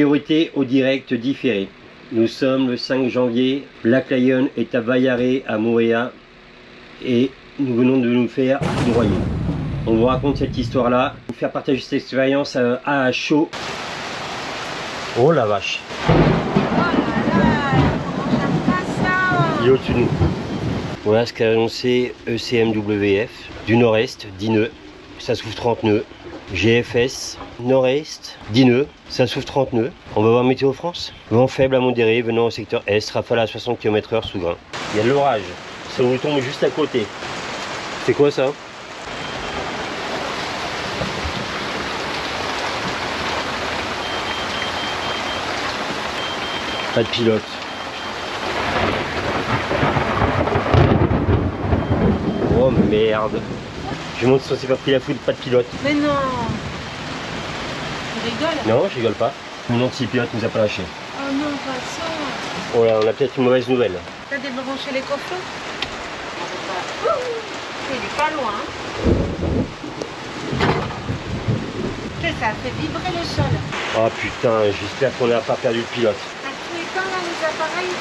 Priorité au direct différé. Nous sommes le 5 janvier, Black Lion est à Vaillaré, à Mooréa, et nous venons de nous faire foudroyer. On vous raconte cette histoire-là, vous faire partager cette expérience à chaud. Oh la vache! Il est au-dessus de nous. Voilà ce qu'a annoncé ECMWF, du nord-est, 10 nœuds, ça souffle 30 nœuds. GFS, nord-est, 10 nœuds, ça souffle 30 nœuds. On va voir Météo France. Vent faible à modéré venant au secteur Est, rafale à 60 km/h sous grain. Il y a de l'orage, ça vous tombe juste à côté. C'est quoi ça? Pas de pilote. Oh merde. Je montre si on s'est pas pris la foudre, pas de pilote. Mais non. Tu rigoles? Non, je rigole pas. Mon anti-pilote nous a pas lâché. Oh non, pas ça. Oh là, on a peut-être une mauvaise nouvelle. T'as débranché les coffres? Il est pas loin. Ça fait vibrer le sol. Oh putain, j'espère qu'on n'a pas perdu le pilote. À tous les temps, là, les appareils.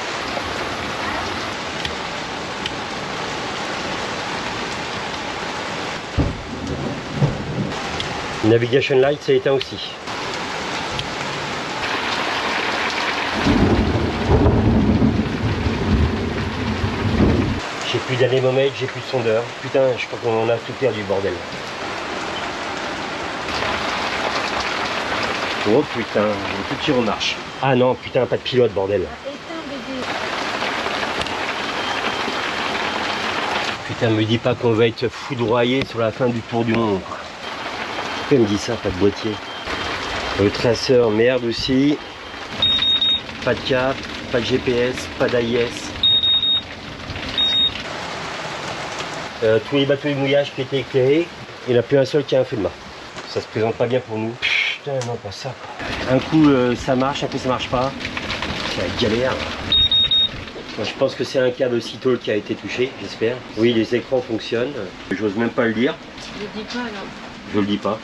Navigation light, ça éteint aussi. J'ai plus d'anémomètre, j'ai plus de sondeur. Putain, je crois qu'on a tout perdu, bordel. Oh putain, j'ai tout tiré en marche. Ah non, putain, pas de pilote, bordel. Éteins, bébé. Putain, me dis pas qu'on va être foudroyé sur la fin du tour du monde. Pourquoi il me dit ça, pas de boîtier? Le traceur, merde aussi. Pas de cap, pas de GPS, pas d'AIS. Tous les bateaux de mouillage qui étaient éclairés, il n'y en a plus un seul qui a un feu de mât. Ça se présente pas bien pour nous. Putain, non, pas ça. Un coup ça marche, un coup ça marche pas. C'est la galère. Moi, je pense que c'est un câble Citol qui a été touché, j'espère. Oui, les écrans fonctionnent. J'ose même pas le dire. Je le dis pas alors. Je le dis pas.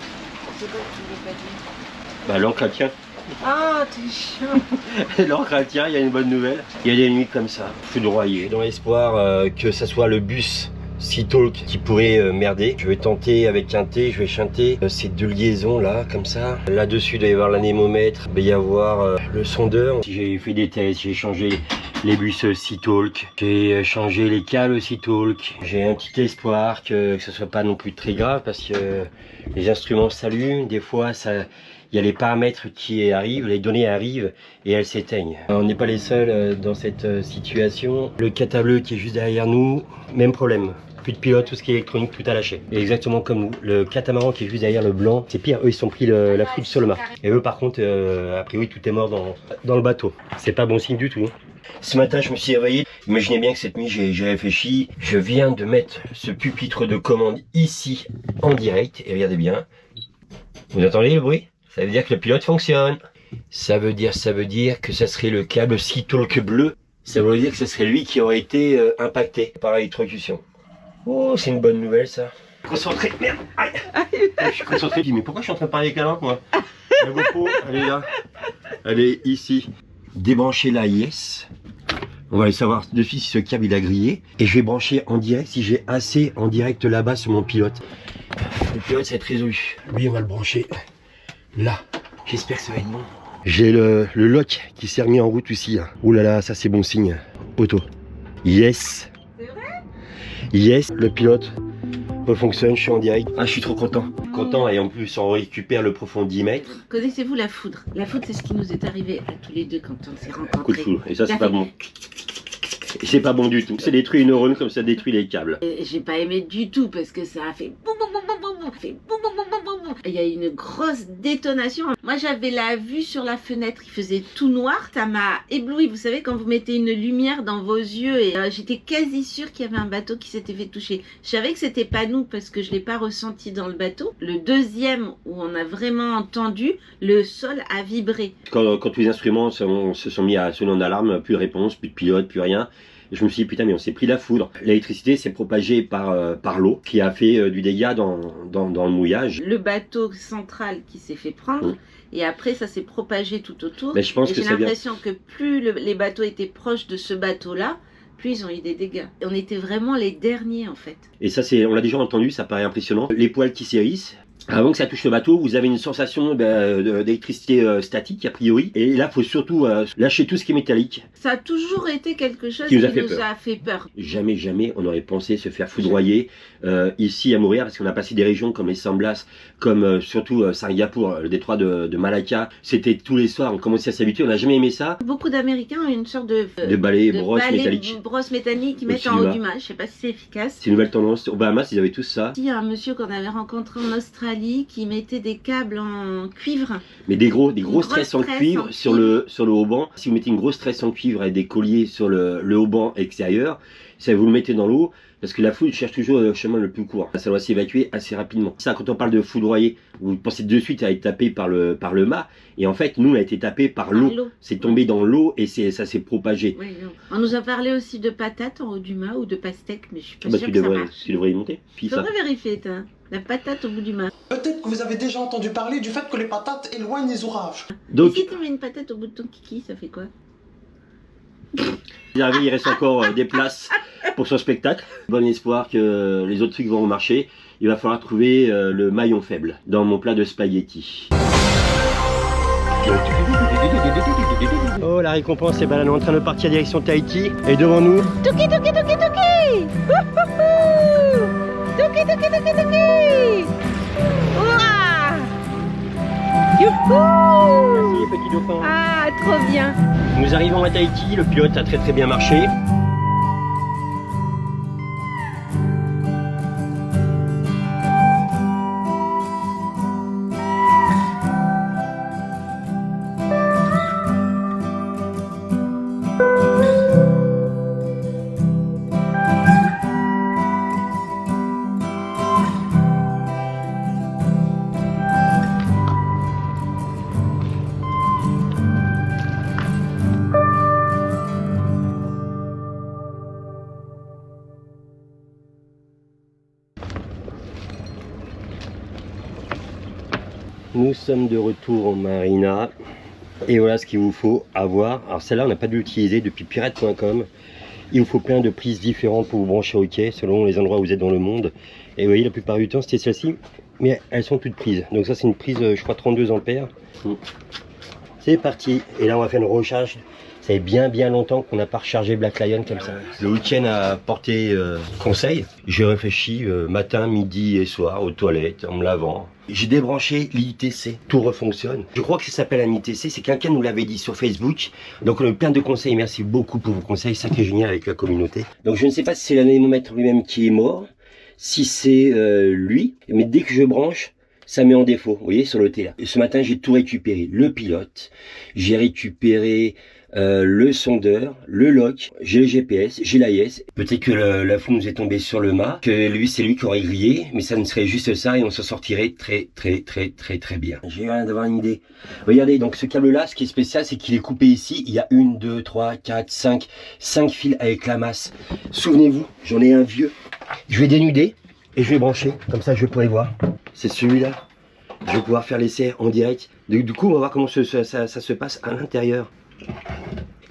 C'est quoi que tu veux pas dire? Bah l'encre elle tient. Ah, t'es chiant. L'encre elle tient, il y a une bonne nouvelle. Il y a des nuits comme ça, foudroyé. Dans l'espoir que ça soit le bus Seatalk qui pourrait merder. Je vais tenter avec un T, je vais chanter ces deux liaisons là, comme ça. Là-dessus, il doit y avoir l'anémomètre, il doit y avoir le sondeur. J'ai fait des tests, j'ai changé les bus Seatalk, j'ai changé les câbles Seatalk. J'ai un petit espoir que ce soit pas non plus très grave parce que les instruments s'allument, des fois ça... Il y a les paramètres qui arrivent, les données arrivent et elles s'éteignent. On n'est pas les seuls dans cette situation. Le cata bleu qui est juste derrière nous, même problème. Plus de pilote, tout ce qui est électronique, tout a lâché. Et exactement comme nous. Le catamaran qui est juste derrière le blanc, c'est pire. Eux, ils sont pris la foudre sur le mât. Et eux, par contre, a priori, tout est mort dans le bateau. C'est pas bon signe du tout. Ce matin, je me suis réveillé. Imaginez bien que cette nuit, j'ai réfléchi. Je viens de mettre ce pupitre de commande ici, en direct. Et regardez bien. Vous entendez le bruit? Ça veut dire que le pilote fonctionne. Ça veut dire que ça serait le câble Seatalk bleu. Ça veut dire que ce serait lui qui aurait été impacté par l'électrocution. Oh, c'est une bonne nouvelle ça. Concentré, merde, aïe. Je suis concentré, mais pourquoi je suis en train de parler avec la lampe moi? La GoPro, elle est là. Elle est ici. Débrancher l'AIS. On va aller savoir de suite si ce câble il a grillé. Et je vais brancher en direct si j'ai assez en direct là-bas sur mon pilote. Le pilote, ça va être résolu. Lui, on va le brancher là. J'espère que ça va être bon. J'ai le lock qui s'est remis en route aussi. Ouh là là, ça c'est bon signe. Auto. Yes. C'est vrai? Yes, le pilote refonctionne, je suis en direct. Ah, je suis trop content. Content et en plus on récupère le profond 10 mètres. Connaissez-vous la foudre? La foudre, c'est ce qui nous est arrivé à tous les deux quand on s'est rencontrés. Coup de foudre. Et ça c'est pas bon. Et c'est pas bon du tout. Ça détruit les neurones comme ça détruit les câbles. J'ai pas aimé du tout parce que ça a fait boum boum boum boum boum boum, fait boum boum boum boum boum boum. Il y a une grosse détonation. Moi j'avais la vue sur la fenêtre, il faisait tout noir. Ça m'a ébloui. Vous savez quand vous mettez une lumière dans vos yeux et j'étais quasi sûre qu'il y avait un bateau qui s'était fait toucher. Je savais que c'était pas nous parce que je l'ai pas ressenti dans le bateau. Le deuxième où on a vraiment entendu, le sol a vibré. Quand tous les instruments se sont mis à sonner en alarme, plus de réponse, plus de pilote, plus rien. Et je me suis dit, putain, mais on s'est pris la foudre. L'électricité s'est propagée par l'eau, qui a fait du dégât dans le mouillage. Le bateau central qui s'est fait prendre, et après ça s'est propagé tout autour. Mais je pense que j'ai l'impression que plus les bateaux étaient proches de ce bateau-là, plus ils ont eu des dégâts. Et on était vraiment les derniers en fait. Et ça, on l'a déjà entendu, ça paraît impressionnant. Les poils qui s'hérissent. Avant que ça touche le bateau, vous avez une sensation d'électricité statique, a priori. Et là, il faut surtout lâcher tout ce qui est métallique. Ça a toujours été quelque chose qui nous a fait peur. Jamais, jamais, on aurait pensé se faire foudroyer ici à Moorea, parce qu'on a passé des régions comme les San Blas, comme surtout Singapour, le détroit de Malacca. C'était tous les soirs, on commençait à s'habituer, on n'a jamais aimé ça. Beaucoup d'Américains ont une sorte de brosse métallique. Brosse métallique qu'ils mettent en haut du mât. Je sais pas si c'est efficace. C'est une nouvelle tendance. Aux Bahamas, ils avaient tous ça. Il y a un monsieur qu'on avait rencontré en Australie qui mettait des câbles en cuivre. Mais des grosses tresses en cuivre sur le haut-banc. Si vous mettez une grosse tresse en cuivre et des colliers sur le haut-banc extérieur, ça vous le mettez dans l'eau, parce que la foudre cherche toujours le chemin le plus court. Ça doit s'évacuer assez rapidement. Ça, quand on parle de foudroyer, vous pensez de suite à être tapé par le mât, et en fait, nous, on a été tapé par l'eau. C'est tombé dans l'eau et ça s'est propagé. Oui, on nous a parlé aussi de patates en haut du mât ou de pastèques, mais je suis pas sûre que ça marche. Tu devrais y monter. Il faudrait vérifier, la patate au bout du mât. Peut-être que vous avez déjà entendu parler du fait que les patates éloignent les orages. Donc, et si tu mets une patate au bout de ton kiki, ça fait quoi? Il reste encore des places pour son spectacle. Bon espoir que les autres trucs vont marcher. Il va falloir trouver le maillon faible dans mon plat de spaghettis. Oh, la récompense, c'est on est en train de partir direction Tahiti. Et devant nous... Touki, touki, touki, touki! Touki, touki, touki, touki! Ouah! Youhou! Merci les petits dauphins. Ah, trop bien! Nous arrivons à Tahiti, le pilote a très bien marché. Nous sommes de retour en marina et voilà ce qu'il vous faut avoir. Alors celle-là on n'a pas dû l'utiliser depuis pirate.com. Il vous faut plein de prises différentes pour vous brancher au quai selon les endroits où vous êtes dans le monde. Et vous voyez, la plupart du temps c'était celle-ci, mais elles sont toutes prises. Donc ça c'est une prise je crois 32 ampères. C'est parti. Et là on va faire une recharge. Ça fait bien longtemps qu'on n'a pas rechargé Black Lion comme ça. Le week-end a porté conseil. J'ai réfléchi matin, midi et soir aux toilettes en me lavant. J'ai débranché l'ITC, tout refonctionne. Je crois que ça s'appelle un ITC, c'est quelqu'un nous l'avait dit sur Facebook. Donc on a eu plein de conseils, merci beaucoup pour vos conseils, ça qui est génial avec la communauté. Donc je ne sais pas si c'est l'anémomètre lui-même qui est mort, si c'est lui, mais dès que je branche, ça met en défaut, vous voyez, sur le T là. Et ce matin j'ai tout récupéré, le pilote, j'ai récupéré le sondeur, le lock, j'ai le GPS, j'ai l'AIS. Peut-être que la foudre nous est tombée sur le mât, que lui c'est lui qui aurait grillé, mais ça ne serait juste ça et on s'en sortirait très bien. J'ai l'air d'avoir une idée. Regardez, donc ce câble là, ce qui est spécial, c'est qu'il est coupé ici. Il y a 1, 2, 3, 4, 5 fils avec la masse. Souvenez-vous, j'en ai un vieux. Je vais dénuder et je vais brancher, comme ça je pourrai voir. C'est celui-là. Je vais pouvoir faire l'essai en direct. Du coup, on va voir comment ça se passe à l'intérieur.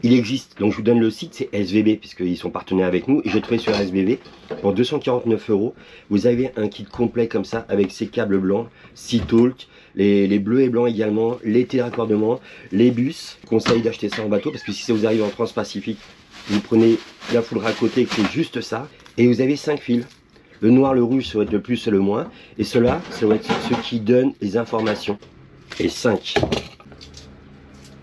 Il existe, donc je vous donne le site, c'est SVB, puisqu'ils sont partenaires avec nous, et j'ai trouvé sur SVB, pour 249 €, vous avez un kit complet comme ça, avec ces câbles blancs, Seatalk, les bleus et blancs également, les téléraccordements, les bus. Je conseille d'acheter ça en bateau, parce que si ça vous arrive en Transpacifique, vous prenez la foudre à côté, qui est juste ça, et vous avez 5 fils. Le noir, le rouge, ça va être le plus et le moins, et ceux-là, ça va être ceux qui donnent les informations. Et 5.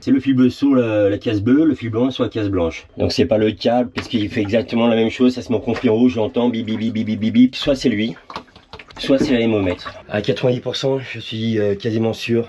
C'est le fil bleu sur la case bleue, le fil blanc sur la case blanche. Donc c'est pas le câble, parce qu'il fait exactement la même chose, ça se met en conflit rouge, j'entends bip bip bip bip bip bip. Soit c'est lui, soit c'est l'anémomètre. À 90%, je suis quasiment sûr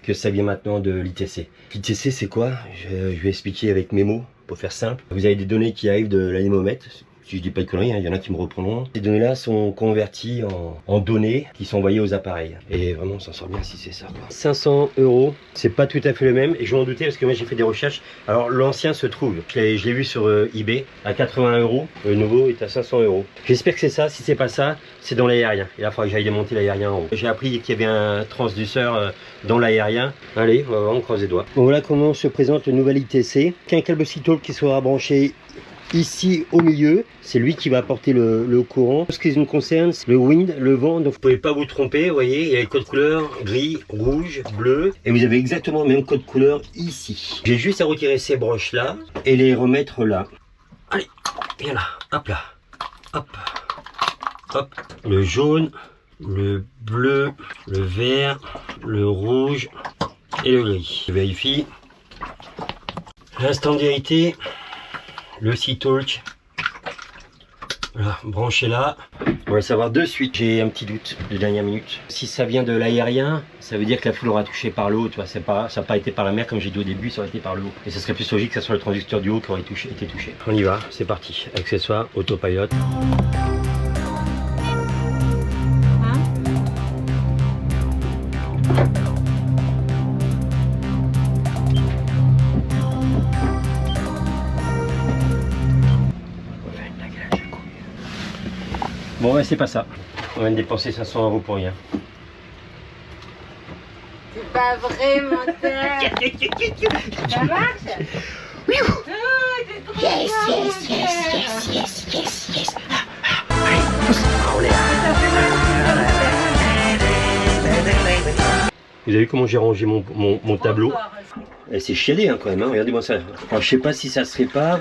que ça vient maintenant de l'ITC. L'ITC c'est quoi? Je vais expliquer avec mes mots, pour faire simple. Vous avez des données qui arrivent de l'anémomètre, Si je dis pas de conneries, hein, il y en a qui me reprendront. Ces données-là sont converties en données qui sont envoyées aux appareils. Et vraiment, on s'en sort bien si c'est ça, quoi. 500 €, c'est pas tout à fait le même. Et je m'en doutais parce que moi j'ai fait des recherches. Alors l'ancien se trouve, je l'ai vu sur eBay à 80 €. Le nouveau est à 500 €. J'espère que c'est ça. Si c'est pas ça, c'est dans l'aérien. Et là, il faudra que j'aille démonter l'aérien en haut. J'ai appris qu'il y avait un transduceur dans l'aérien. Allez, on croise les doigts. Bon, voilà comment se présente le nouvel ITC. Un câble Seatolk qui sera branché ici au milieu, c'est lui qui va apporter le courant. Ce qui nous concerne, c'est le wind, le vent, donc vous pouvez pas vous tromper, vous voyez, il y a les codes couleurs gris, rouge, bleu, et vous avez exactement le même code couleur ici. J'ai juste à retirer ces broches là et les remettre là. Allez, viens là, hop là, hop, hop, le jaune, le bleu, le vert, le rouge et le gris. Je vérifie. L'instant de vérité. Le Seatolk, voilà, branché là. On va le savoir de suite. J'ai un petit doute de dernière minute. Si ça vient de l'aérien, ça veut dire que la foule aura touché par le haut. Tu vois, ça n'a pas été par la mer comme j'ai dit au début, ça aurait été par le haut. Et ça serait plus logique que ce soit le transducteur du haut qui aurait été touché. On y va, c'est parti. Accessoires, autopilot. Bon, ouais, c'est pas ça. On vient de dépenser 500 € pour rien. C'est pas vrai, menteur. Ça marche? Oui. Yes. Allez, pousse. On est là. Vous avez vu comment j'ai rangé mon tableau? C'est chiadé hein, quand même, hein. Regardez-moi ça. Alors, je sais pas si ça se répare.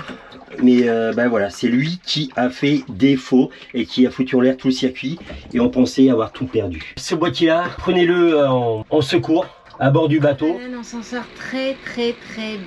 Mais ben voilà, c'est lui qui a fait défaut et qui a foutu en l'air tout le circuit et on pensait avoir tout perdu. Ce boîtier là, prenez-le en secours à bord du bateau. On s'en sort très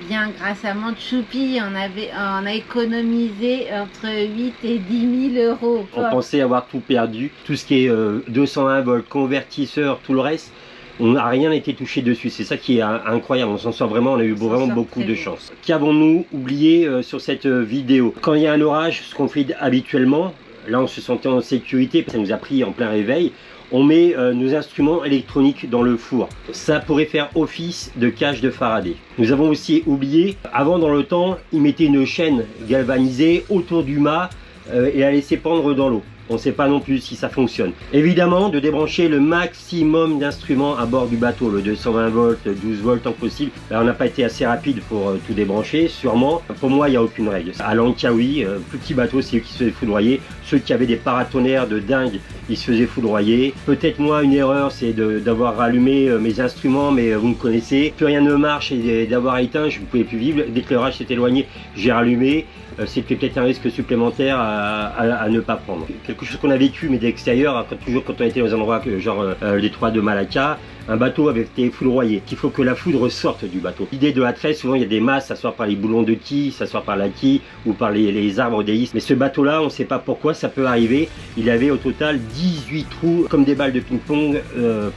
bien grâce à Manchoupi. On a économisé entre 8 et 10 000 €. On pensait avoir tout perdu, tout ce qui est 220 volts, convertisseur, tout le reste. On n'a rien été touché dessus, c'est ça qui est incroyable, on s'en sort vraiment, on a eu vraiment beaucoup de chance. Qu'avons-nous oublié sur cette vidéo? Quand il y a un orage, ce qu'on fait habituellement, là on se sentait en sécurité, ça nous a pris en plein réveil, on met nos instruments électroniques dans le four. Ça pourrait faire office de cage de Faraday. Nous avons aussi oublié, avant dans le temps, ils mettaient une chaîne galvanisée autour du mât et la laissaient pendre dans l'eau. On ne sait pas non plus si ça fonctionne. Évidemment, de débrancher le maximum d'instruments à bord du bateau, le 220 volts, 12 volts tant possible. Là, on n'a pas été assez rapide pour tout débrancher, sûrement. Pour moi, il n'y a aucune règle. À l'Ankawi, plus petit bateau, c'est eux qui se faisaient foudroyer. Ceux qui avaient des paratonnerres de dingue, ils se faisaient foudroyer. Peut-être moi, une erreur, c'est d'avoir rallumé mes instruments, mais vous me connaissez. Plus rien ne marche et d'avoir éteint, je ne pouvais plus vivre. Dès que l'orage s'est éloigné, j'ai rallumé. C'était peut-être un risque supplémentaire à ne pas prendre. Quelque chose qu'on a vécu mais d'extérieur, toujours quand on était dans un endroit genre le détroit de Malacca, un bateau avait été foudroyé. Il faut que la foudre sorte du bateau. L'idée de la tresse, souvent il y a des masses, ça soit par les boulons de quille, ça soit par la quille ou par les arbres d'hélice. Mais ce bateau-là, on ne sait pas pourquoi, ça peut arriver. Il avait au total 18 trous comme des balles de ping-pong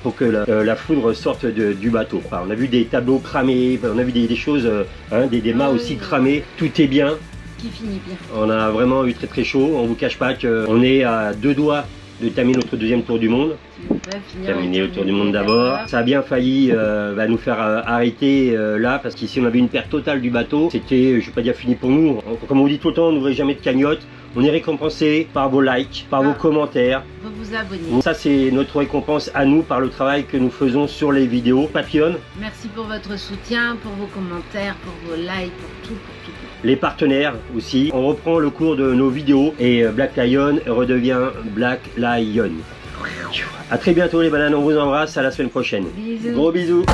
pour que la foudre sorte du bateau. Enfin, on a vu des tableaux cramés, on a vu des choses, des mâts aussi cramés. Tout est bien. Qui finit bien. On a vraiment eu très chaud, on vous cache pas qu'on est à 2 doigts de terminer notre deuxième tour du monde. Terminer le tour du monde d'abord. Ça a bien failli nous faire arrêter là, parce qu'ici on avait une perte totale du bateau. C'était, je vais pas dire fini pour nous. Comme on dit tout le temps, on n'ouvrait jamais de cagnotte. On est récompensé par vos likes, par vos commentaires. Vous abonner. Ça c'est notre récompense à nous par le travail que nous faisons sur les vidéos. Papillon. Merci pour votre soutien, pour vos commentaires, pour vos likes, pour tout. Les partenaires aussi. On reprend le cours de nos vidéos et Black Lion redevient Black Lion. A très bientôt les bananes, on vous embrasse, à la semaine prochaine. Bisous. Gros bisous.